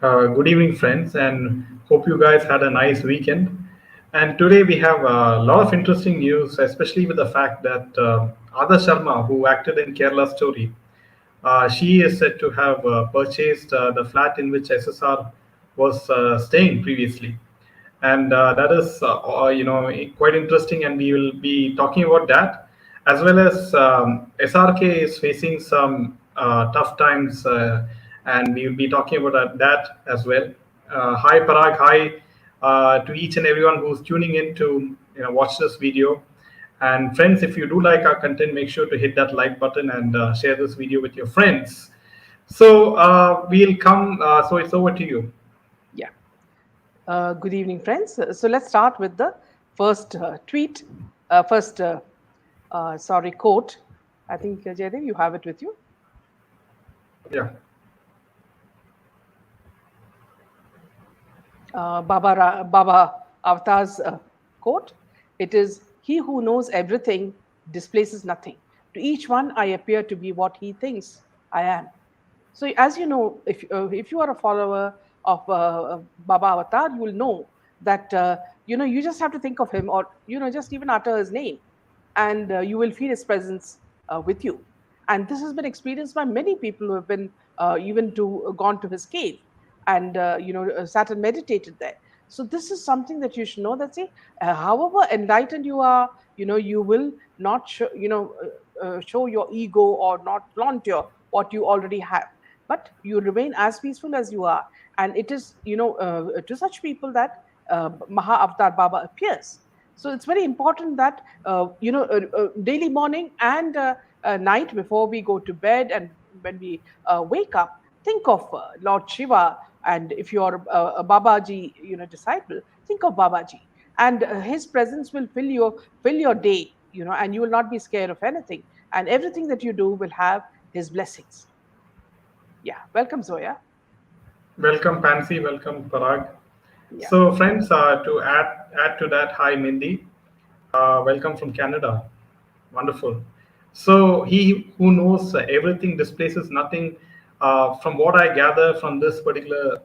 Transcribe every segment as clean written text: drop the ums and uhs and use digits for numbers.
Good evening, friends, and hope you guys had a nice weekend. And today we have a lot of interesting news, especially with the fact that Adah Sharma, who acted in Kerala Story, she is said to have purchased the flat in which SSR was staying previously, and that is quite interesting. And we will be talking about that, as well as SRK is facing some tough times, and we will be talking about that as well. Hi Parag, hi to each and everyone who's tuning in to watch this video. And friends, if you do like our content, make sure to hit that like button and share this video with your friends. So we'll come. So it's over to you. Yeah. Good evening, friends. So let's start with the first tweet, first, sorry, quote. I think, Jaydev, you have it with you. Yeah. Baba Avatar's quote. It is, "He who knows everything displaces nothing. To each one, I appear to be what he thinks I am." So, as you know, if you are a follower of Baba Avatar, you will know that you just have to think of him, or just even utter his name, and you will feel his presence with you. And this has been experienced by many people who have been even to gone to his cave and sat and meditated there. So this is something that you should know, that see, however enlightened you are, you will not show your ego or not flaunt your what you already have, but you remain as peaceful as you are. And it is to such people that Maha Avatar Baba appears. So it's very important that daily morning and night, before we go to bed and when we wake up, think of Lord Shiva. And if you are a Babaji disciple, think of Babaji, and his presence will fill your day, and you will not be scared of anything, and everything that you do will have his blessings. Yeah, welcome, Zoya. Welcome, Pansy. Welcome, Parag. Yeah. So, friends, to add to that, hi, Mindy. Welcome from Canada. Wonderful. So, he who knows everything displaces nothing. From what I gather from this particular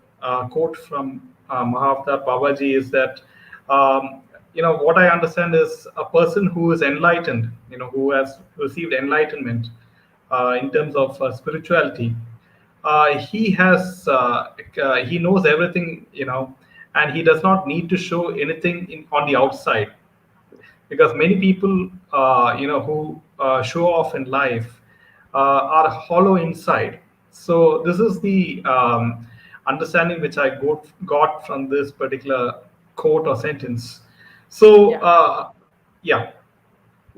quote from Mahavatar Babaji is that, what I understand is a person who is enlightened, who has received enlightenment in terms of spirituality. He knows everything, and he does not need to show anything on the outside, because many people who show off in life are hollow inside. So this is the understanding which I got from this particular quote or sentence. So Yeah. yeah.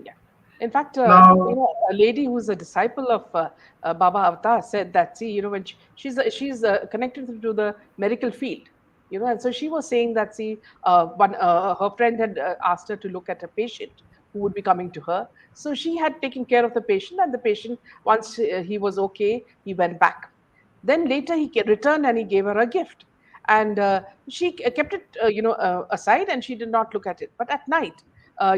Yeah. In fact, Now, a lady who's a disciple of Baba Avatar said that, see, when she's connected to the medical field, and so she was saying that, see, one her friend had asked her to look at a patient who would be coming to her. So she had taken care of the patient, and the patient, once he was okay, he went back. Then later he returned and he gave her a gift, and she kept it, aside, and she did not look at it. But at night,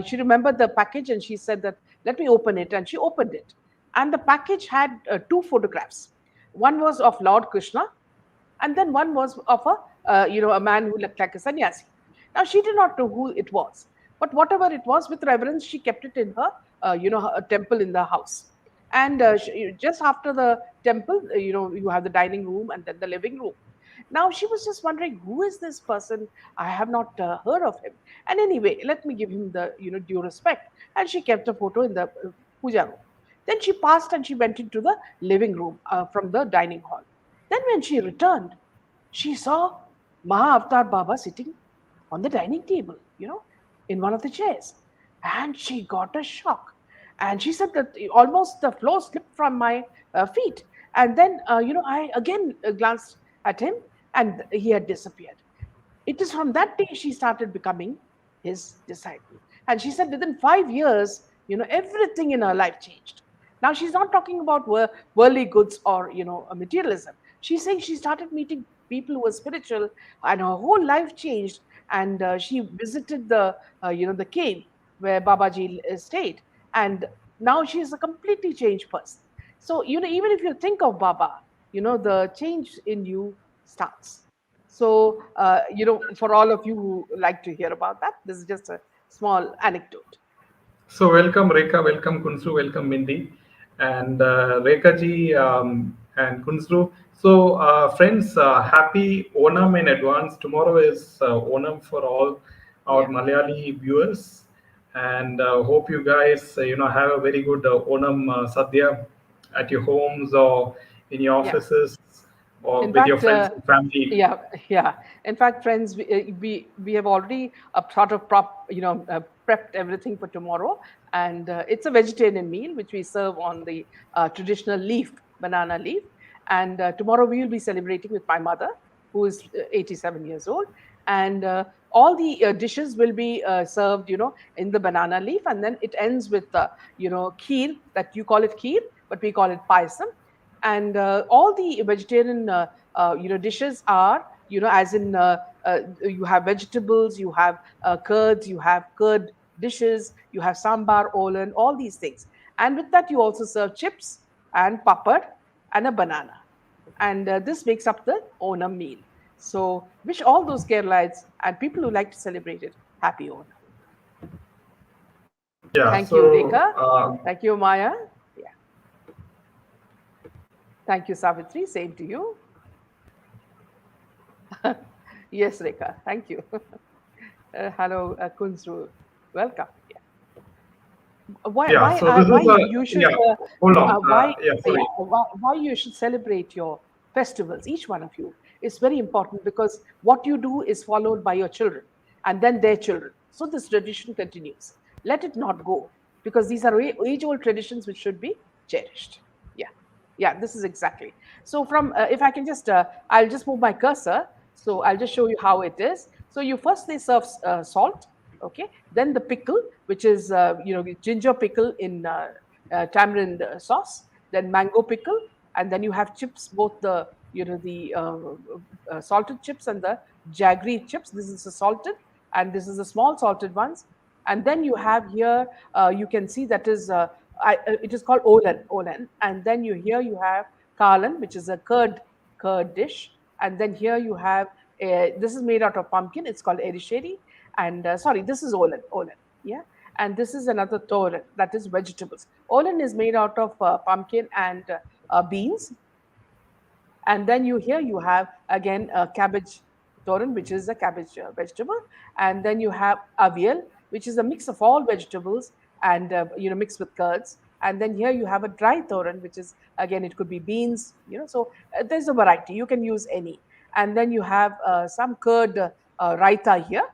she remembered the package, and she said that, "Let me open it." And she opened it, and the package had two photographs. One was of Lord Krishna, and then one was of a man who looked like a sannyasi. Now she did not know who it was, but whatever it was, with reverence, she kept it in her her temple in the house. And just after the temple, you have the dining room and then the living room. Now she was just wondering, who is this person? I have not heard of him. And anyway, let me give him the due respect. And she kept the photo in the puja room. Then she passed and she went into the living room from the dining hall. Then when she returned, she saw Maha Avatar Baba sitting on the dining table, in one of the chairs. And she got a shock. And she said that almost the floor slipped from my feet. And then, I again glanced at him, and he had disappeared. It is from that day she started becoming his disciple. And she said within 5 years, everything in her life changed. Now she's not talking about worldly goods or materialism. She's saying she started meeting people who were spiritual, and her whole life changed. And she visited the cave where Babaji stayed, and now she is a completely changed person. So even if you think of Baba, the change in you starts. So, for all of you who like to hear about that, this is just a small anecdote. So welcome Rekha, welcome Kunzru, welcome Mindy, and Rekha ji and Kunzru. So friends, happy Onam in advance. Tomorrow is Onam for all our Yeah, Malayali viewers, and hope you guys have a very good Onam Sadhya at your homes or in your yeah. offices or In with your fact, friends and family. yeah, yeah. In fact, friends, we have already sort of prepped everything for tomorrow, and it's a vegetarian meal which we serve on the traditional leaf, banana leaf. And tomorrow we will be celebrating with my mother, who is 87 years old, and all the dishes will be served, in the banana leaf, and then it ends with kheer. That you call it kheer, but we call it payasam. And all the vegetarian dishes are, as in you have vegetables, you have curds, you have curd dishes, you have sambar, olan, all these things. And with that you also serve chips and papad and a banana, and this makes up the Onam meal. So wish all those Keralites and people who like to celebrate it happy Onam. Yeah. Thank you, So Rekha. Thank you, Maya. Yeah. Thank you, Savitri. Same to you. Yes, Rekha. Thank you. Hello, Kunzru. Welcome. Yeah. yeah. So this Why is a you should, yeah. Hold on. why, Yeah. yeah, Sorry. why you should celebrate your festivals, each one of you, is very important, because what you do is followed by your children and then their children. So this tradition continues. Let it not go, because these are age-old traditions which should be cherished. Yeah. Yeah, this is exactly. So from, if I can just, I'll just move my cursor. So I'll just show you how it is. So you first they serve salt, okay? Then the pickle, which is, ginger pickle in tamarind sauce, then mango pickle, and then you have chips, both the, salted chips and the jaggery chips. This is the salted, and this is the small salted ones. And then you have here, you can see that is, it is called Olan. And then you have Kalan, which is a curd dish. And then here you have, this is made out of pumpkin. It's called erisheri. And sorry, this is Olan. Yeah. And this is another toran, that is vegetables. Olan is made out of pumpkin and beans. And then you have again a cabbage toran, which is a cabbage vegetable. And then you have avial, which is a mix of all vegetables, and mixed with curds. And then here you have a dry toran, which is, again, it could be beans, so there's a variety, you can use any. And then you have some curd raita here,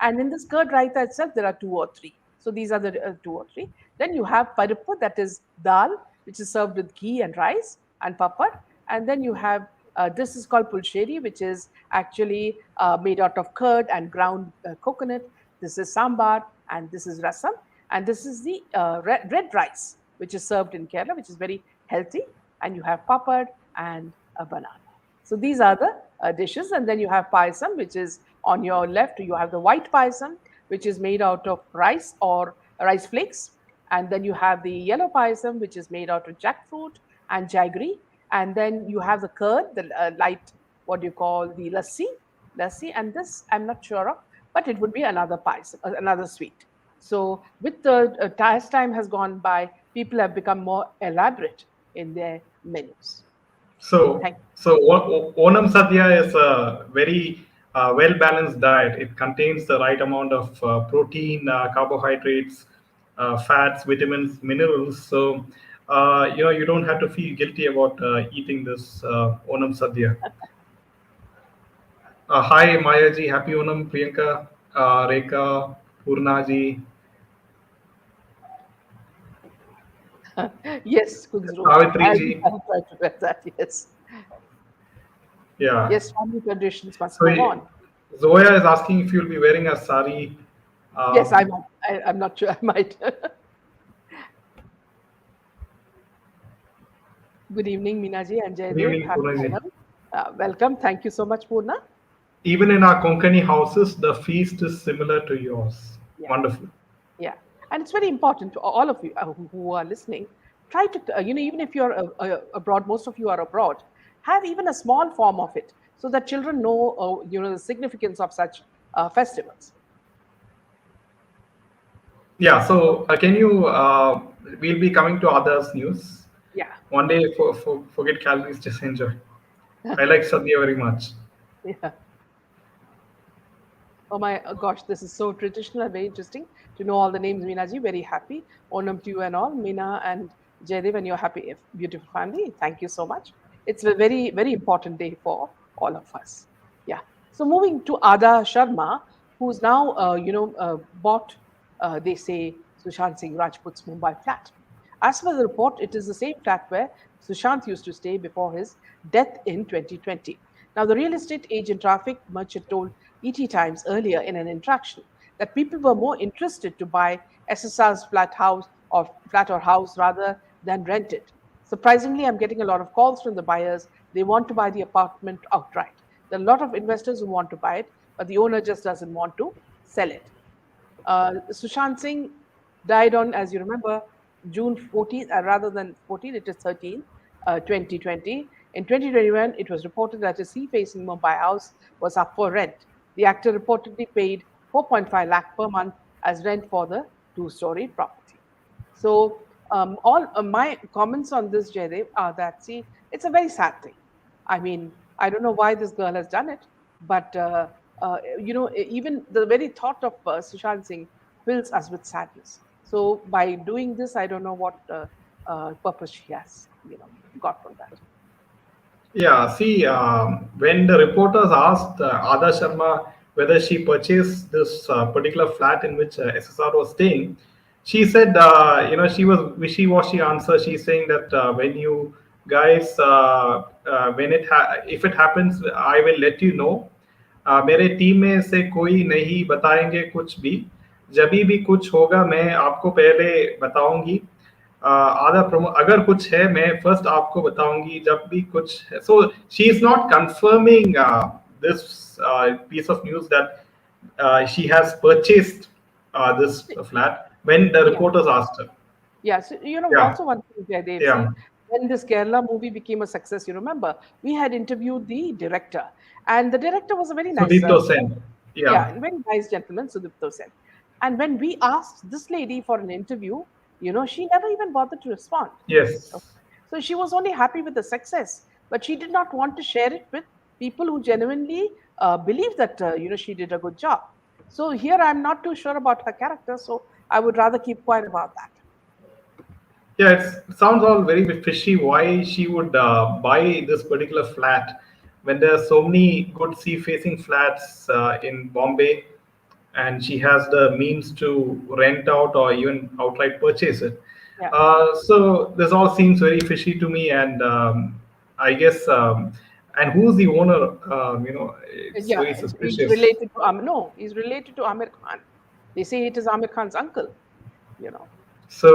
and in this curd raita itself there are two or three. So these are the two or three. Then you have parippu, that is dal, which is served with ghee and rice and papad. And then you have, this is called pulsheri, which is actually made out of curd and ground coconut. This is sambar, and this is rasam. And this is the red rice, which is served in Kerala, which is very healthy. And you have papad and a banana. So these are the dishes. And then you have payasam, which is on your left. You have the white payasam, which is made out of rice or rice flakes. And then you have the yellow payasam, which is made out of jackfruit and jaggery. And then you have the curd, the light, what do you call, the lassi. And this I'm not sure of, but it would be another payasam, another sweet. So with the as time has gone by, people have become more elaborate in their menus. So, Thank Onam Sadhya is a very well balanced diet. It contains the right amount of protein, carbohydrates, fats, vitamins, minerals. So, you don't have to feel guilty about eating this Onam Sadhya. Hi, Maya ji. Happy Onam, Priyanka, Rekha, Purna ji, you. Yes, Kunzru. Savitri I'll ji. try to get that. Yes. Yeah. Yes, family traditions must So, go on. Zoya is asking if you'll be wearing a sari. Yes, I Um, might. I'm not sure. I might. Good evening, Minaji and Good Jaydev. evening, Happy Purna ji. Onam. Welcome. Thank you so much, Purna. Even in our Konkani houses, the feast is similar to yours. Yeah, Wonderful. yeah. And it's very important to all of you who are listening. Try to, even if you're abroad, most of you are abroad, have even a small form of it. so that children know, the significance of such festivals. Yeah. So can you? We'll be coming to others news Yeah. one day. Forget calories, just enjoy. I like Sadhya very much. Yeah. Oh my gosh, this is so traditional and very interesting to know all the names, Meenaji. Very happy. Onam to you and all. Meena and Jaydev and your happy, beautiful family. Thank you so much. It's a very, very important day for all of us. Yeah. So moving to Ada Sharma, who's now, bought, they say, Sushant Singh Rajput's Mumbai flat. As per the report, it is the same flat where Sushant used to stay before his death in 2020. Now, the real estate agent traffic merchant told ET Times earlier in an interaction that people were more interested to buy SSR's flat or house rather than rent it. Surprisingly, I'm getting a lot of calls from the buyers. They want to buy the apartment outright. There are a lot of investors who want to buy it, but the owner just doesn't want to sell it. Sushant Singh died on, as you remember, June 14th, rather than 14th, it is 13th, 2020. In 2021, it was reported that a sea-facing Mumbai house was up for rent. The actor reportedly paid 4.5 lakh per month as rent for the two-story property. So all my comments on this, Jaydev, are that, see, it's a very sad thing. I mean, I don't know why this girl has done it, but even the very thought of Sushant Singh fills us with sadness. So by doing this, I don't know what purpose she has, got from that. Yeah, see, when the reporters asked Ada Sharma whether she purchased this particular flat in which SSR was staying, she said, she was wishy-washy answer. She's saying that when you guys, if it happens, I will let you know. मेरे team में से कोई नहीं बताएंगे कुछ भी जब भी कुछ होगा मैं आपको पहले बताऊंगी आधा प्रोमो अगर कुछ है मैं फर्स्ट आपको बताऊंगी जब भी कुछ है so she is not confirming this piece of news that she has purchased this flat when the Yeah. reporters asked her. Yeah, so Yeah, also one thing, Jaydev, see, yeah. when this Kerala movie became a success, you remember, we had interviewed the director, and the director was a very nice, Sudipto Sen. yeah, Yeah. and very nice gentleman, Sudipto Sen. And when we asked this lady for an interview, she never even bothered to respond. Yes. Okay. So she was only happy with the success, but she did not want to share it with people who genuinely believe that she did a good job. So here I'm not too sure about her character, so I would rather keep quiet about that. Yeah, it sounds all very fishy. Why she would buy this particular flat when there are so many good sea-facing flats in Bombay, and she has the means to rent out or even outright purchase it. Yeah. So this all seems very fishy to me, and I guess, and who's the owner? It's Yeah, very he's suspicious. related to no, he's related to Amir Khan. They say it is Amir Khan's uncle. You know. So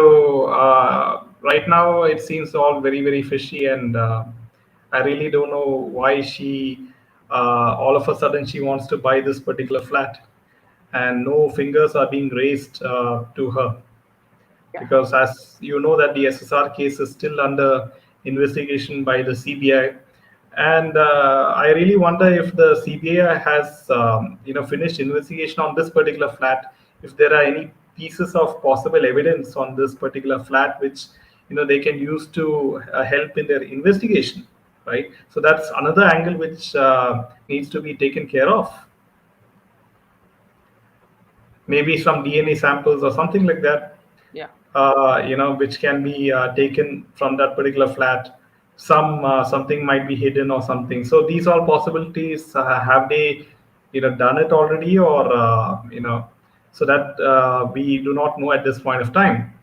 right now it seems all very fishy, and I really don't know why she all of a sudden she wants to buy this particular flat, and no fingers are being raised to her Yeah. because as you know that the SSR case is still under investigation by the CBI, and I really wonder if the CBI has finished investigation on this particular flat, if there are any pieces of possible evidence on this particular flat which they can use to help in their investigation, right? So that's another angle which needs to be taken care of. Maybe some DNA samples or something like that, Yeah. which can be taken from that particular flat. Something might be hidden or something. So these all possibilities have they, done it already, or so that we do not know at this point of time.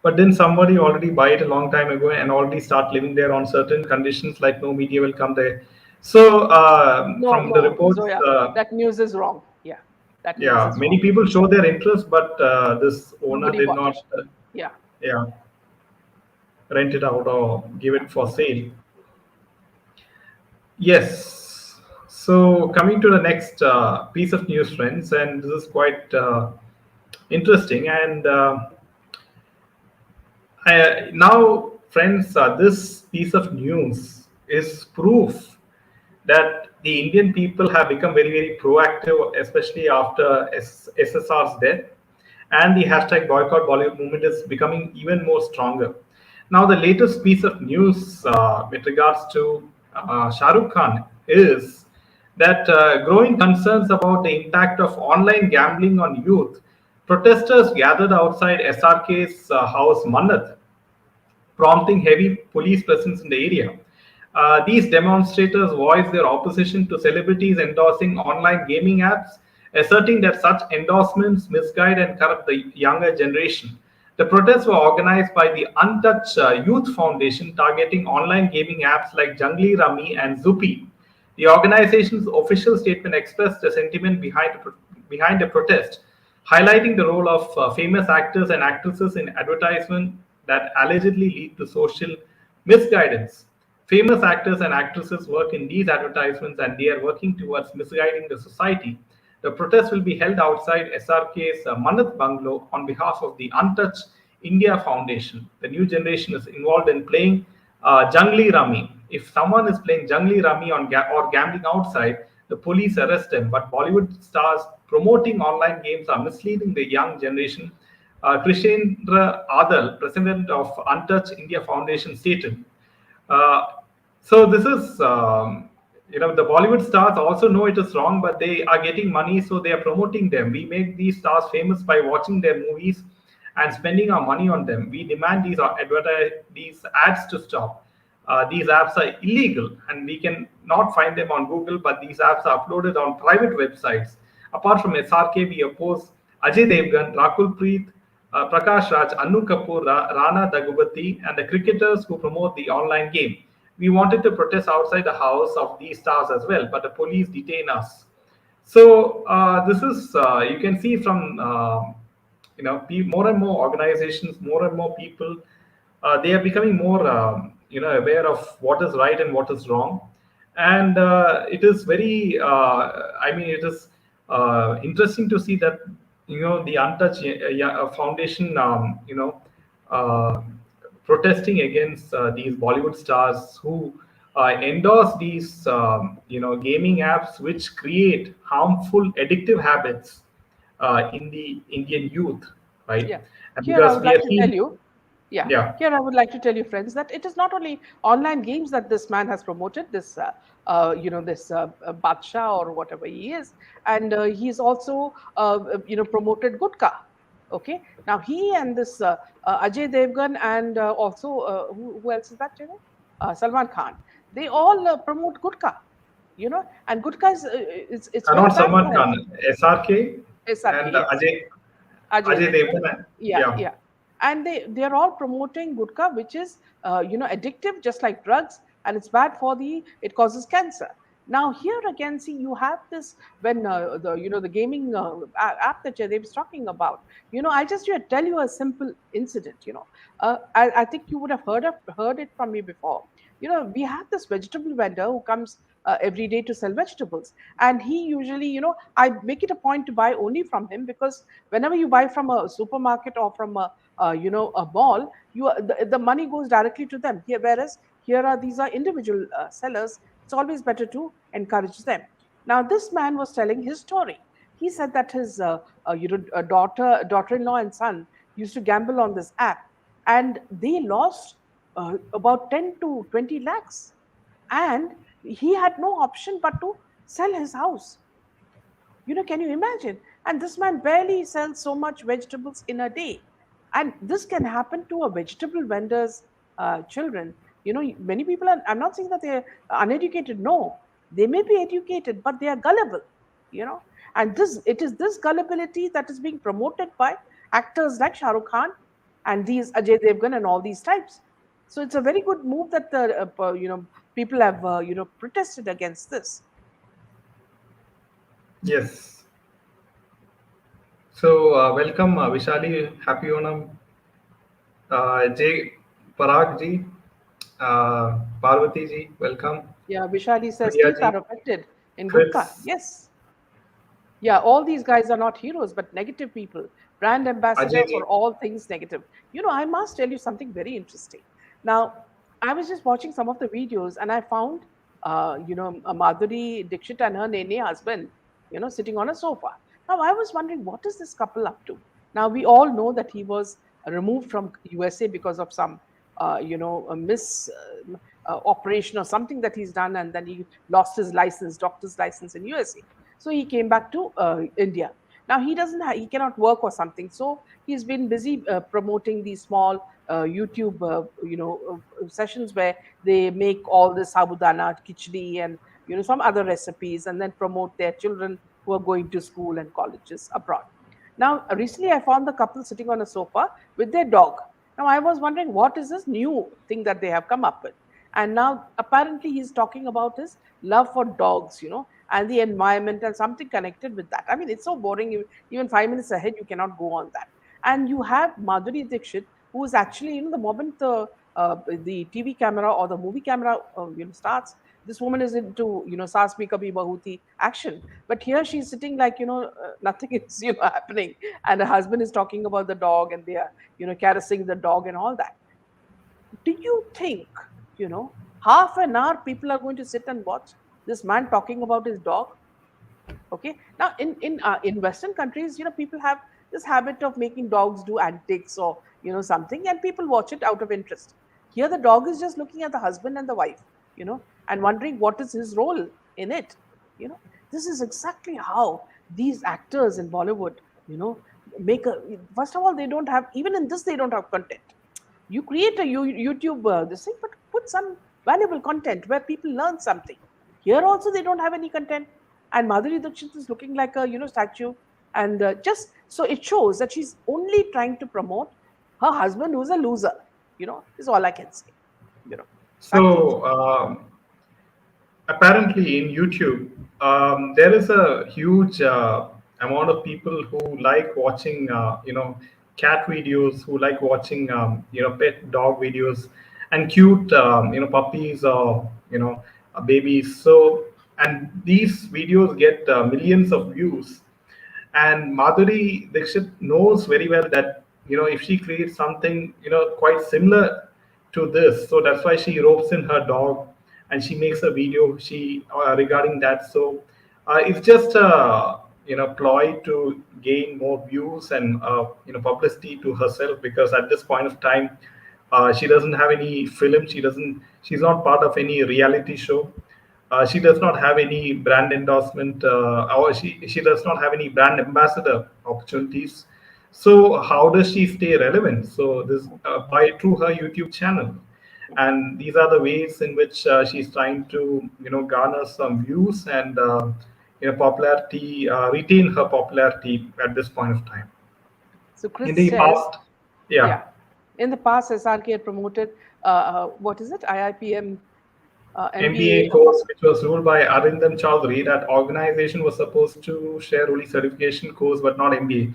But then somebody already buy it a long time ago and already start living there on certain conditions, like no media will come there. So No, from the no, reports. Zoya, that news is wrong. Yeah, that news Yeah, is many wrong. people show their interest, but this owner Nobody did bought not, it. Yeah. yeah, rent it out or give Yeah. it for sale. Yes. So coming to the next piece of news, friends, and this is quite interesting. And now, friends, this piece of news is proof that the Indian people have become very, very proactive, especially after SSR's death, and the hashtag Boycott Bollywood movement is becoming even more stronger. Now, the latest piece of news with regards to Shah Rukh Khan is that growing concerns about the impact of online gambling on youth. Protesters gathered outside SRK's house Mannat, prompting heavy police presence in the area. These demonstrators voiced their opposition to celebrities endorsing online gaming apps, asserting that such endorsements misguide and corrupt the younger generation. The protests were organized by the Untouched Youth Foundation, targeting online gaming apps like Jungli Rummy and Zupi. The organization's official statement expressed the sentiment behind the protest, highlighting the role of famous actors and actresses in advertisement that allegedly lead to social misguidance. Famous actors and actresses work in these advertisements and they are working towards misguiding the society. The protest will be held outside SRK's Manath Bungalow on behalf of the Untouched India Foundation. The new generation is involved in playing Jungli Rummy. If someone is playing Jungli Rummy or gambling outside, the police arrest them. But Bollywood stars promoting online games are misleading the young generation. Krishendra Adal, president of Untouched India Foundation, stated. Uh, so this is, the Bollywood stars also know it is wrong, but they are getting money, so they are promoting them. We make these stars famous by watching their movies and spending our money on them. We demand these ads to stop. These apps are illegal, and we can not find them on Google, but these apps are uploaded on private websites. Apart from SRK, we oppose Ajay Devgan, Rakul Preet, Prakash Raj, Annu Kapoor, Rana Dagubati, and the cricketers who promote the online game. We wanted to protest outside the house of these stars as well, but the police detained us. So this is you can see from more and more organizations, more and more people, they are becoming more aware of what is right and what is wrong, and it is very it is interesting to see that the Untouched Foundation uh, protesting against these Bollywood stars who endorse these gaming apps which create harmful addictive habits in the Indian youth, right? Yeah. And Here I because would we like are to tell seeing, you, yeah, yeah, here I would like to tell you, friends, that it is not only online games that this man has promoted, this Badshah or whatever he is, and he's also, promoted Gutka. Okay, now he and this Ajay Devgan and also who else is that? Salman Khan. They all promote Gutka. And Gutka is it's very not bad for Salman health. Khan, SRK, SRK, and yes. Ajay Ajay Devgan. Devgan, Yeah, yeah. yeah. And they're all promoting gutka, which is addictive, just like drugs, and it's bad for it causes cancer. Now here again, see, you have this when the gaming app that Jaydev is talking about. I just tell you a simple incident. I think you would have heard it from me before. We have this vegetable vendor who comes every day to sell vegetables, and he usually, I make it a point to buy only from him, because whenever you buy from a supermarket or from a mall, the money goes directly to them. Here, whereas here are these are individual sellers. It's always better to encourage them. Now this man was telling his story. He said that his daughter-in-law and son used to gamble on this app, and they lost about 10 to 20 lakhs, and he had no option but to sell his house. Can you imagine? And this man barely sells so much vegetables in a day. And this can happen to a vegetable vendor's children. Many people are, I'm not saying that they're uneducated. No, they may be educated, but they are gullible, you know. And it is this gullibility that is being promoted by actors like Shah Rukh Khan and these Ajay Devgan and all these types. So it's a very good move that the people have protested against this. Yes. So welcome, Vishali. Happy Onam. Jay Parag ji, Parvati ji, welcome. Yeah, Vishali says Priya teeth ji, are affected in Gutka. Chris, Yes. Yeah, all these guys are not heroes, but negative people, brand Ajay ambassador ji. for all things negative. I must tell you something very interesting. Now, I was just watching some of the videos and I found Madhuri Dixit and her Nene husband, sitting on a sofa. Now, I was wondering, what is this couple up to? Now, we all know that he was removed from USA because of some, a mis operation or something that he's done, and then he lost his license, doctor's license in USA. So he came back to India. Now he doesn't, he cannot work or something. So he's been busy promoting these small YouTube, sessions where they make all this sabudana, khichdi, and some other recipes, and then promote their children who are going to school and colleges abroad. Now, recently I found the couple sitting on a sofa with their dog. Now, I was wondering what is this new thing that they have come up with. And now, apparently, he's talking about his love for dogs, and the environment and something connected with that. I mean, it's so boring. Even 5 minutes ahead, you cannot go on that. And you have Madhuri Dixit, who is actually, the moment the TV camera or the movie camera, starts, this woman is into, Saas Bhi Kabhi Bahu Thi action. But here she's sitting like, nothing is, happening. And her husband is talking about the dog, and they are, caressing the dog and all that. Do you think, half an hour people are going to sit and watch this man talking about his dog? Okay. Now, in Western countries, people have this habit of making dogs do antics or something, and people watch it out of interest. Here, the dog is just looking at the husband and the wife, and wondering what is his role in it. This is exactly how these actors in Bollywood, make a. First of all, they don't have, even in this, they don't have content. You create a YouTube this thing, but put some valuable content where people learn something. Here also they don't have any content, and Madhuri Dixit is looking like a statue, and just so it shows that she's only trying to promote her husband, who's a loser. Is all I can say. Back to you. So apparently in YouTube, there is a huge amount of people who like watching, cat videos, who like watching, pet dog videos, and cute, puppies or babies. So, and these videos get millions of views, and Madhuri Dixit knows very well that if she creates something quite similar to this, so that's why she ropes in her dog and she makes a video regarding that. So it's just a ploy to gain more views and publicity to herself, because at this point of time she doesn't have any film. She's not part of any reality show. She does not have any brand endorsement, or she does not have any brand ambassador opportunities. So how does she stay relevant? So this by through her YouTube channel, and these are the ways in which she's trying to garner some views and popularity, retain her popularity at this point of time. So In Chris the says, past, yeah, yeah, in the past, SRK had promoted what is it, IIPM, MBA MBA. course, which was ruled by Arindam Chaudhary. That organization was supposed to share only certification course, but not MBA.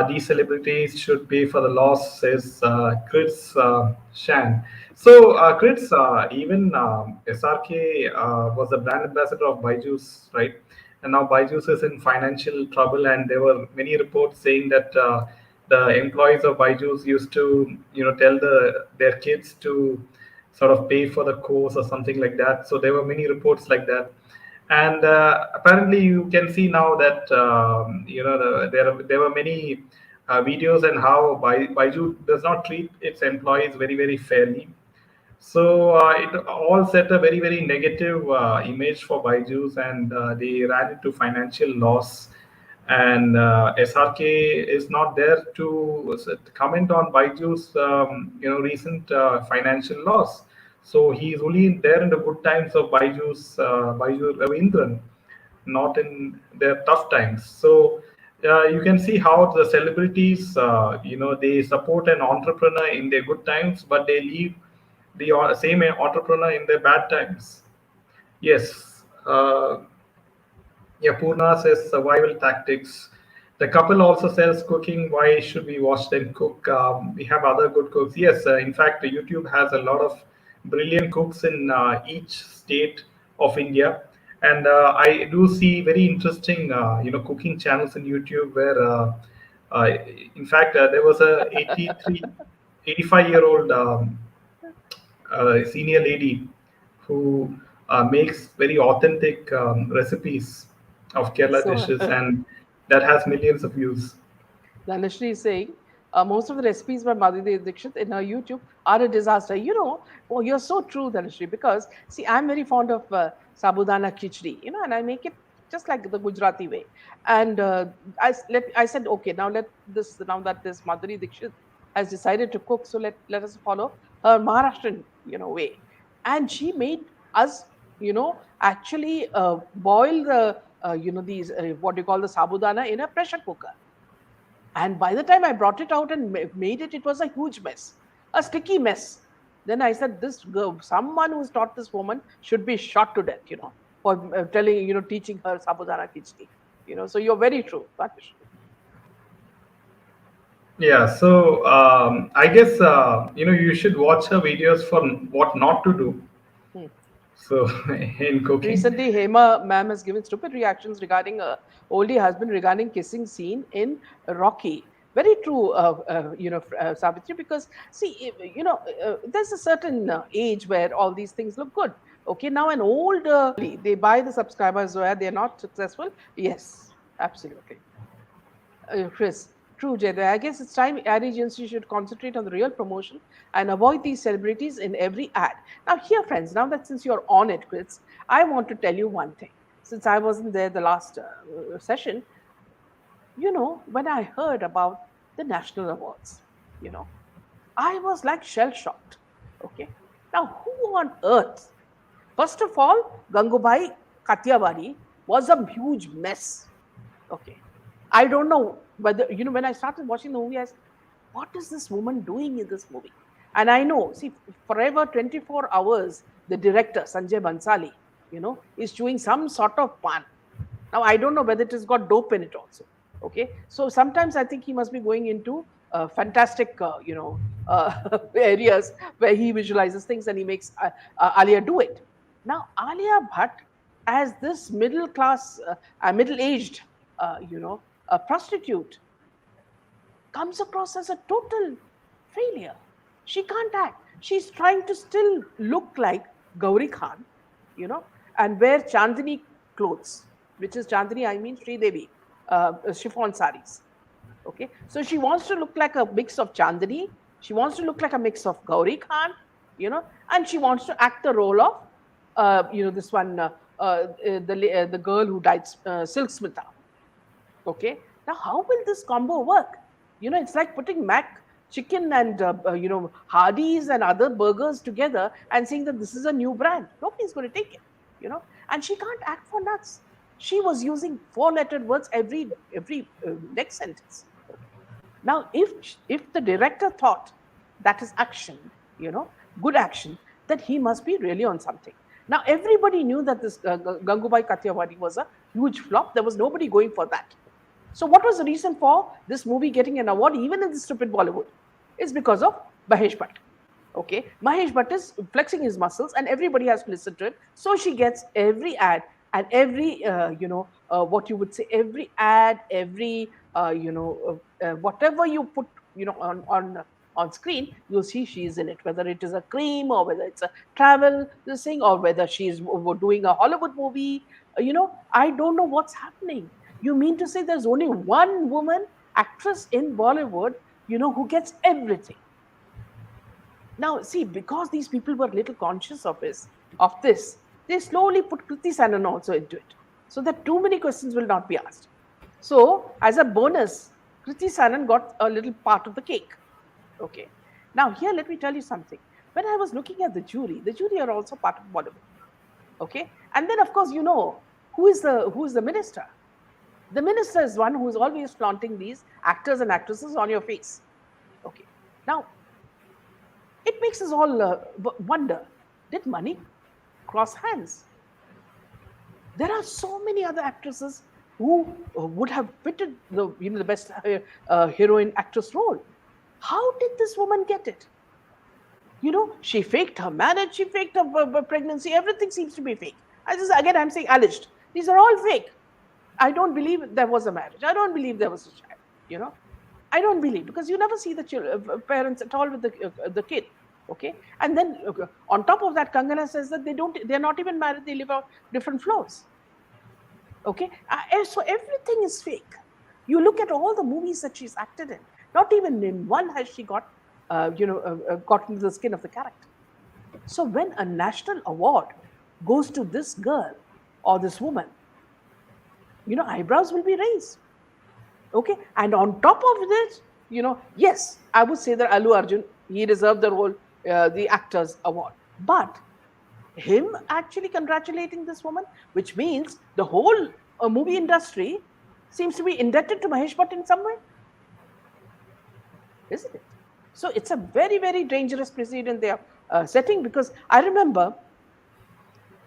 These celebrities should pay for the loss, says Chris Shan. So, Chris, even SRK was the brand ambassador of Byju's, right? And now Byju's is in financial trouble, and there were many reports saying that the employees of Byju's used to, tell their kids to sort of pay for the course or something like that. So there were many reports like that, and apparently you can see now that there were many videos and how Baiju does not treat its employees very very fairly. So it all set a very very negative image for Baiju's, and they ran into financial loss. And SRK is not there to comment on Baiju's recent financial loss. So he is only there in the good times of Baiju Ravindran, not in their tough times. So you can see how the celebrities, they support an entrepreneur in their good times, but they leave the same entrepreneur in their bad times. Yes. Yeah, Purna says survival tactics. The couple also sells cooking. Why should we watch them cook? We have other good cooks. Yes, in fact, YouTube has a lot of brilliant cooks in each state of India, and I do see very interesting, cooking channels in YouTube where, uh, in fact, there was a 85-year-old senior lady who makes very authentic recipes of Kerala So dishes, and that has millions of views. Dhanashree is saying most of the recipes by Madhuri Dixit in her YouTube are a disaster. Oh, you're so true, Dhanashree, because see, I'm very fond of sabudana khichdi, and I make it just like the Gujarati way. And I said, okay, now that this Madhuri Dixit has decided to cook, so let us follow her Maharashtrian, way. And she made us, actually boil these what you call the sabudana in a pressure cooker, and by the time I brought it out and made it, it was a huge mess, a sticky mess. Then I said, this girl, someone who's taught this woman should be shot to death, for teaching her Sabudana Khichdi. So you're very true, Patish. Yeah, so I guess you should watch her videos for what not to do. Hmm. So in cooking, Recently, Hema ma'am has given stupid reactions regarding a oldie husband regarding kissing scene in Rocky. Very true, Savitri, because see, there's a certain age where all these things look good. Okay, now an old, they buy the subscribers where they're not successful. Yes, absolutely. Chris, true, Jaydev. I guess it's time ad agency should concentrate on the real promotion and avoid these celebrities in every ad. Now, here, friends, now that since you're on it, Chris, I want to tell you one thing. Since I wasn't there the last session, when I heard about the national awards, you know, I was like shell shocked. Okay. Now, who on earth? First of all, Gangubai Kathiawadi was a huge mess. Okay. I don't know whether, when I started watching the movie, I said, what is this woman doing in this movie? And I know, see, forever 24 hours, the director, Sanjay Bansali, is doing some sort of pan. Now, I don't know whether it has got dope in it also. Okay. So sometimes I think he must be going into fantastic, areas where he visualizes things and he makes Alia do it. Now, Alia Bhatt, as this middle class, middle aged, a prostitute, comes across as a total failure. She can't act. She's trying to still look like Gauri Khan, and wear Chandani clothes, which is Chandani, I mean Sri Devi, chiffon saris. Okay, so she wants to look like a mix of Chandani. She wants to look like a mix of Gauri Khan, and she wants to act the role of, this one, the girl who died, Silk Smita. Okay. Now, how will this combo work? It's like putting Mac chicken and, Hardee's and other burgers together and saying that this is a new brand. Nobody's going to take it, and she can't act for nuts. She was using four-lettered words every next sentence. Okay. Now, if the director thought that is action, good action, that he must be really on something. Now, everybody knew that this Gangubai Kathiawadi was a huge flop. There was nobody going for that. So, what was the reason for this movie getting an award, even in the stupid Bollywood? It's because of Mahesh Bhatt. Okay, Mahesh Bhatt is flexing his muscles, and everybody has to listen to it. So she gets every ad and every, what you would say, every ad, every, whatever you put, on screen, you'll see she's in it. Whether it is a cream or whether it's a travel this thing or whether she's doing a Hollywood movie, I don't know what's happening. You mean to say there's only one woman actress in Bollywood, who gets everything? Now, see, because these people were little conscious of this, they slowly put Kriti Sanon also into it, so that too many questions will not be asked. So, as a bonus, Kriti Sanon got a little part of the cake. Okay. Now, here, let me tell you something. When I was looking at the jury are also part of Bollywood. Okay. And then, of course, who is the minister? The minister is one who is always flaunting these actors and actresses on your face. Okay. Now, it makes us all wonder, did money cross hands? There are so many other actresses who would have fitted the best heroine actress role. How did this woman get it? She faked her marriage, she faked her pregnancy, everything seems to be fake. I'm saying alleged. These are all fake. I don't believe there was a marriage. I don't believe there was a child. I don't believe, because you never see the parents at all with the kid. Okay, and then on top of that, Kangana says that they're not even married, they live on different floors. Okay, so everything is fake. You look at all the movies that she's acted in, not even in one has she got into the skin of the character. So when a national award goes to this girl or this woman, eyebrows will be raised. Okay, and on top of this, yes, I would say that Alu Arjun, he deserved the role, the actor's award. But him actually congratulating this woman, which means the whole movie industry seems to be indebted to Mahesh Bhatt in some way, isn't it? So it's a very, very dangerous precedent they are setting, because I remember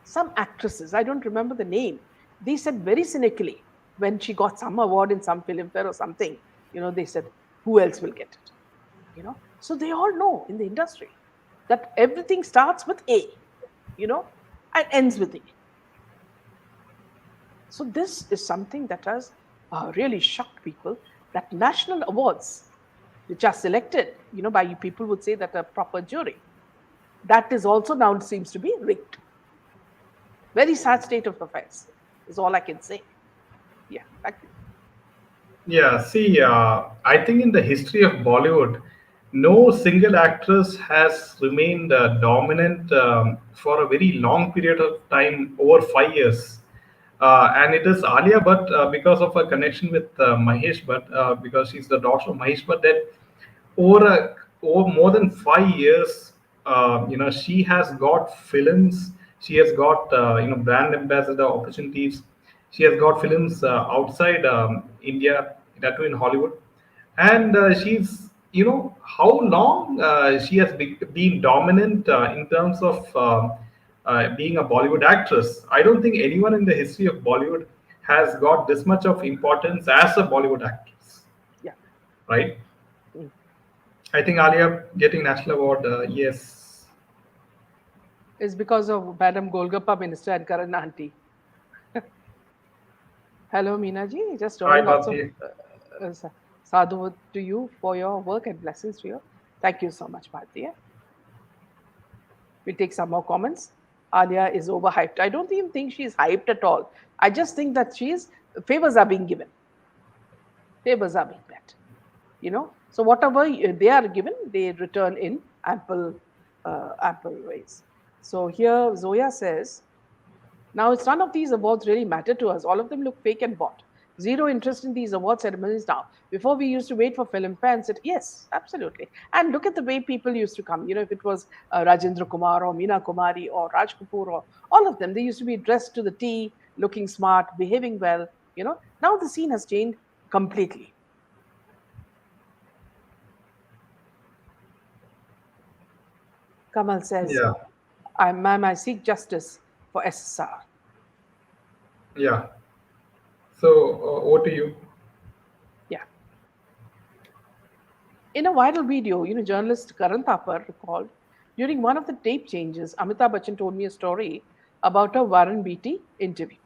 some actresses, I don't remember the name, they said very cynically when she got some award in some film fair or something, they said, who else will get it? So they all know in the industry that everything starts with A, and ends with A. So this is something that has really shocked people, that national awards, which are selected, by people would say that a proper jury, that is also now seems to be rigged. Very sad state of affairs is all I can say. Yeah, thank you. Yeah, see, I think in the history of Bollywood, no single actress has remained dominant for a very long period of time, over 5 years. And it is Alia Bhatt, because of her connection with Mahesh Bhatt, because she's the daughter of Mahesh Bhatt, that over more than 5 years, she has got films, she has got brand ambassador opportunities, she has got films outside India, that too in Hollywood, and she's how long she has been dominant in terms of being a Bollywood actress. I don't think anyone in the history of Bollywood has got this much of importance as a Bollywood actress, Yeah. right? Mm. I think Alia getting national award, yes. It's because of Madam Golgappa Minister and Karan Auntie. Hello, Meena ji. Just Hi, joining also. Bharti. Sadhu to you for your work and blessings to you. Thank you so much, Bharti. We'll take some more comments. Alia is overhyped. I don't even think she's hyped at all. I just think that favors are being given. Favors are being met. So whatever they are given, they return in ample ways. So here Zoya says, now it's none of these awards really matter to us. All of them look fake and bought. Zero interest in these award ceremonies now. Before we used to wait for film fans. Yes, absolutely. And look at the way people used to come. If it was Rajendra Kumar or Meena Kumari or Raj Kapoor or all of them, they used to be dressed to the T, looking smart, behaving well. Now the scene has changed completely. Kamal says, Yeah, Ma'am, I seek justice for SSR. yeah. So, over to you. Yeah. In a viral video, journalist Karan Thapar recalled, during one of the tape changes, Amitabh Bachchan told me a story about a Warren Beatty interview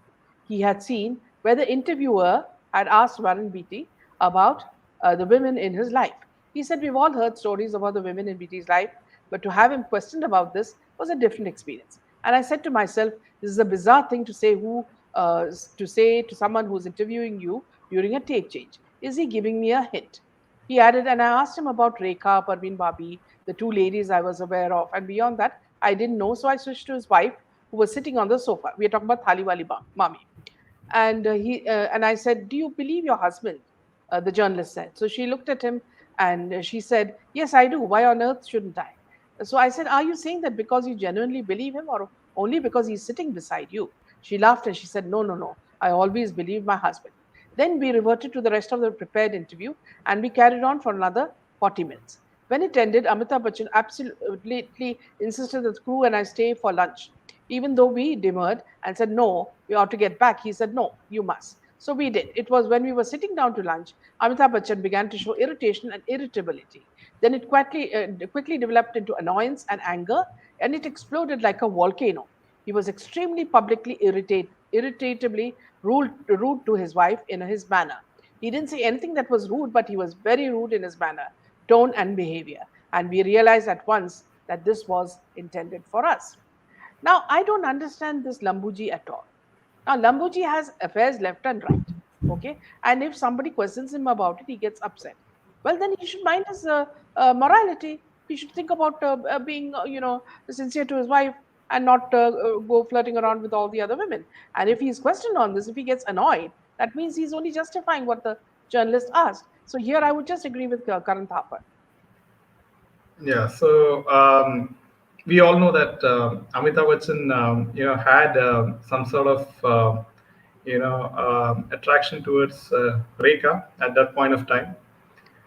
he had seen, where the interviewer had asked Warren Beatty about the women in his life. He said, we've all heard stories about the women in Beatty's life, but to have him questioned about this was a different experience. And I said to myself, this is a bizarre thing to say to someone who's interviewing you during a tape change. Is he giving me a hint? He added, and I asked him about Rekha, Parveen Babi, the two ladies I was aware of. And beyond that, I didn't know. So I switched to his wife, who was sitting on the sofa. We are talking about Thaliwali Mami. And I said, do you believe your husband? The journalist said. So she looked at him and she said, yes, I do. Why on earth shouldn't I? So I said, are you saying that because you genuinely believe him or only because he's sitting beside you? She laughed and she said, no, no, no. I always believe my husband. Then we reverted to the rest of the prepared interview and we carried on for another 40 minutes. When it ended, Amitabh Bachchan absolutely insisted that the crew and I stay for lunch. Even though we demurred and said, no, we ought to get back, he said, no, you must. So we did. It was when we were sitting down to lunch, Amitabh Bachchan began to show irritation and irritability. Then it quickly developed into annoyance and anger, and it exploded like a volcano. He was extremely publicly irritably rude to his wife in his manner. He didn't say anything that was rude, but he was very rude in his manner, tone, and behavior. And we realized at once that this was intended for us. Now, I don't understand this Lambuji at all. Now, Lambuji has affairs left and right. Okay. And if somebody questions him about it, he gets upset. Well, then he should mind his morality. He should think about being, sincere to his wife and not go flirting around with all the other women. And if he's questioned on this, if he gets annoyed, that means he's only justifying what the journalist asked. So here I would just agree with Karan Thapar. Yeah, so we all know that Amitabh Bachchan, had some sort of, attraction towards Rekha at that point of time,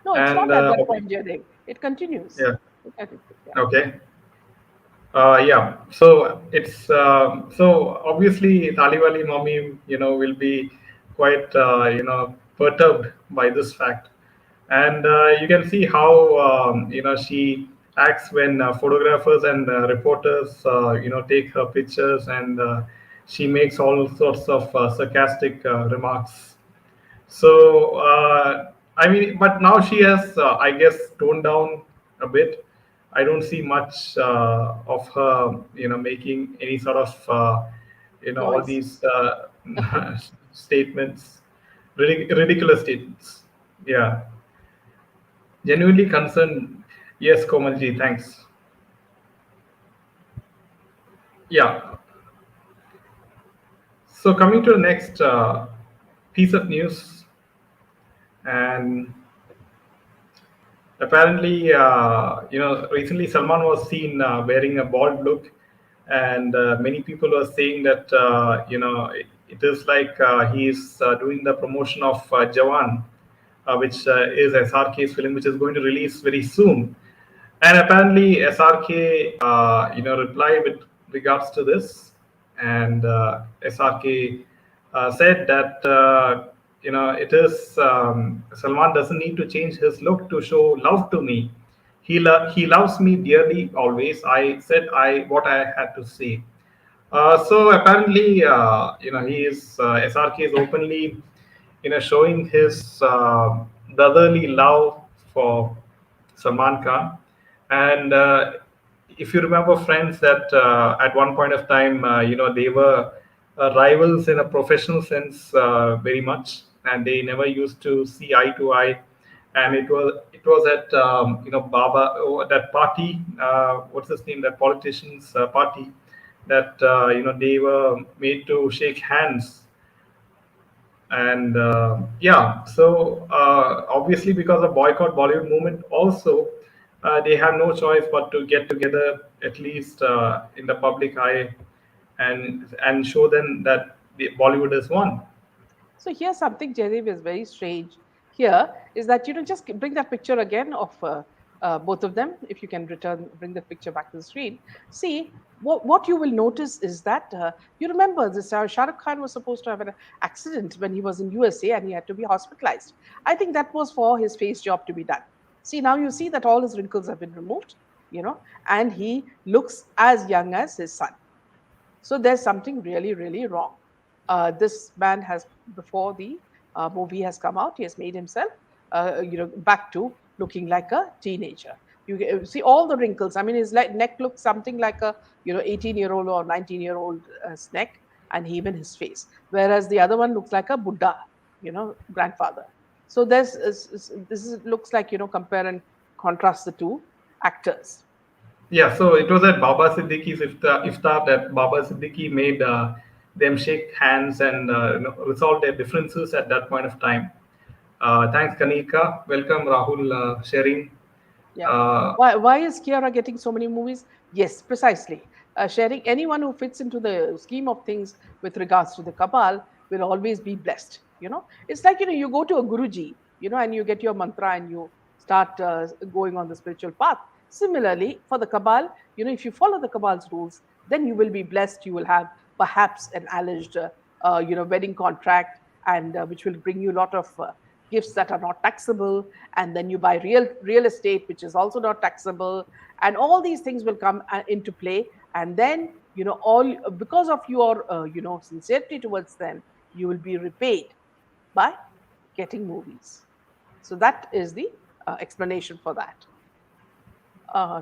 No, it's and not at that point, Jade. It continues. yeah, Yeah. okay, yeah. So it's so obviously Taliwali mommy, will be quite, perturbed by this fact, and you can see how she acts when photographers and reporters take her pictures, and she makes all sorts of sarcastic remarks. So I mean, but now she has, I guess, toned down a bit. I don't see much of her, making any sort of, all Noise. these statements, ridiculous statements. Yeah, genuinely concerned. Yes, Komalji, thanks. Yeah. So coming to the next piece of news, and apparently, recently Salman was seen wearing a bald look, and many people were saying that it is like he is doing the promotion of Jawan, which is SRK's film, which is going to release very soon. And apparently, SRK, replied with regards to this, and SRK said that it is Salman doesn't need to change his look to show love to me. He loves me dearly always. I said I what I had to say. So apparently, he is SRK is openly, showing his brotherly love for Salman Khan. And if you remember, friends, that at one point of time, they were rivals in a professional sense, very much, and they never used to see eye to eye. And it was at Baba, that party, what's his name, that politician's party, that they were made to shake hands. And yeah, so obviously, because of boycott Bollywood movement also, they have no choice but to get together, at least in the public eye, and show them that Bollywood has won. So here's something, Jaidev, is very strange. Here is that just bring that picture again of both of them. If you can bring the picture back to the screen. See, what you will notice is that you remember this Shah Rukh Khan was supposed to have an accident when he was in USA and he had to be hospitalized. I think that was for his face job to be done. See, now you see that all his wrinkles have been removed, and he looks as young as his son. So there's something really, really wrong. This man has, before the movie has come out, he has made himself, back to looking like a teenager. You see all the wrinkles. I mean, his neck looks something like a 18-year-old or 19-year-old neck, and even his face. Whereas the other one looks like a Buddha, grandfather. So looks like compare and contrast the two actors. Yeah, so it was at Baba Siddiqui's iftar that Baba Siddiqui made them shake hands and resolve their differences at that point of time. Thanks, Kanika. Welcome, Rahul, sharing. Yeah. Uh, Why is Kiara getting so many movies? Yes, precisely. Sharing anyone who fits into the scheme of things with regards to the Kabal will always be blessed. It's like you go to a Guruji, and you get your mantra and you start going on the spiritual path. Similarly, for the Kabal, if you follow the Kabal's rules, then you will be blessed. You will have perhaps an alleged, wedding contract, and which will bring you a lot of gifts that are not taxable, and then you buy real estate which is also not taxable, and all these things will come into play, and then all because of your sincerity towards them, you will be repaid by getting movies. So that is the explanation for that.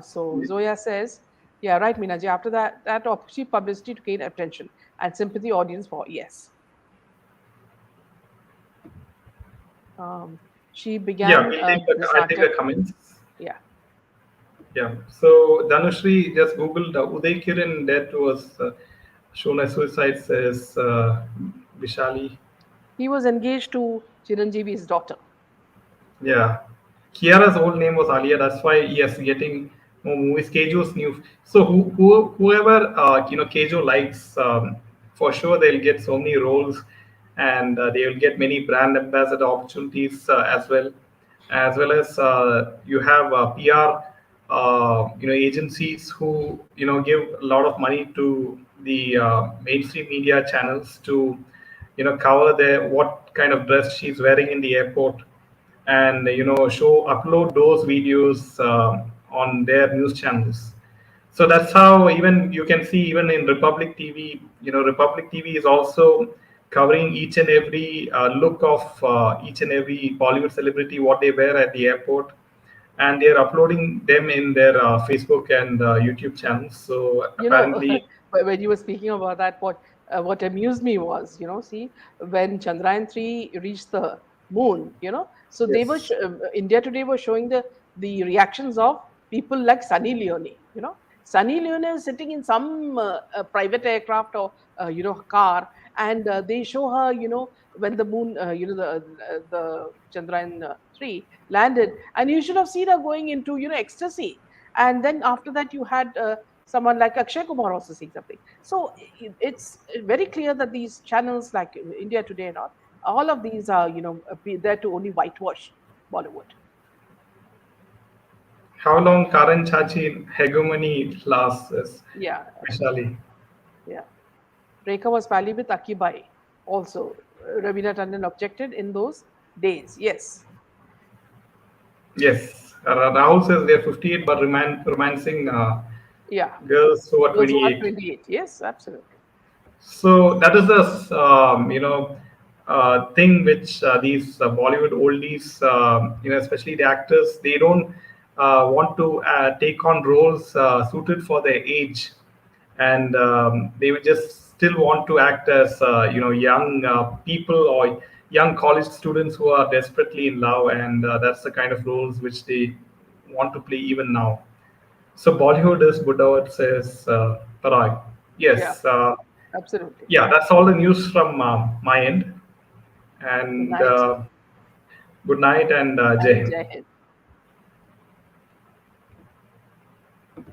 So Zoya says, yeah, right, Minaji. After that cheap publicity to gain attention and sympathy audience for yes. Um, she Yeah, began this I'll take the Natak. comments. Yeah, Yeah. So Dhanushri just googled Uday Kiran death was shown as suicide, says Vishali. he was engaged to Chiranjeevi's daughter. Yeah. Kiara's old name was Alia. That's why yes, getting more movies. Kejo's new. So whoever Kejo likes, for sure they'll get so many roles, and they will get many brand ambassador opportunities as well as you have PR, agencies who give a lot of money to the mainstream media channels to cover their what kind of dress she's wearing in the airport, and show upload those videos on their news channels. So that's how even you can see even in Republic TV, Republic TV is also covering each and every look of each and every Bollywood celebrity, what they wear at the airport, and they're uploading them in their Facebook and YouTube channels. So You know, apparently, when you were speaking about that, what amused me was, see, when Chandrayaan 3 reached the moon, so they were yes, India Today was showing the reactions of people like Sunny Leone. Sunny Leone is sitting in some private aircraft or car, and they show her, when the moon, the Chandrayaan 3 landed, and you should have seen her going into ecstasy. And then after that, you had someone like Akshay Kumar also saying something. So it's very clear that these channels like India Today and all of these are there to only whitewash Bollywood. how long Karan Chachi hegemony lasts is Yeah, Vishali. yeah. Rekha was pally with Akibai. Also, Ravina Tandon objected in those days. Yes. Yes, Rahul says they're 58 but romancing Yeah. girls who are Those who are 28. 28. Yes, absolutely. So that is the thing which these Bollywood oldies, especially the actors, they don't want to take on roles suited for their age, and they would just still want to act as young people or young college students who are desperately in love, and that's the kind of roles which they want to play even now. So Bollywood is Buddha, says Parag. Yeah, Yes, absolutely. yeah, that's all the news from my end. Good And night good night and Jai and Hind. Jai Hind.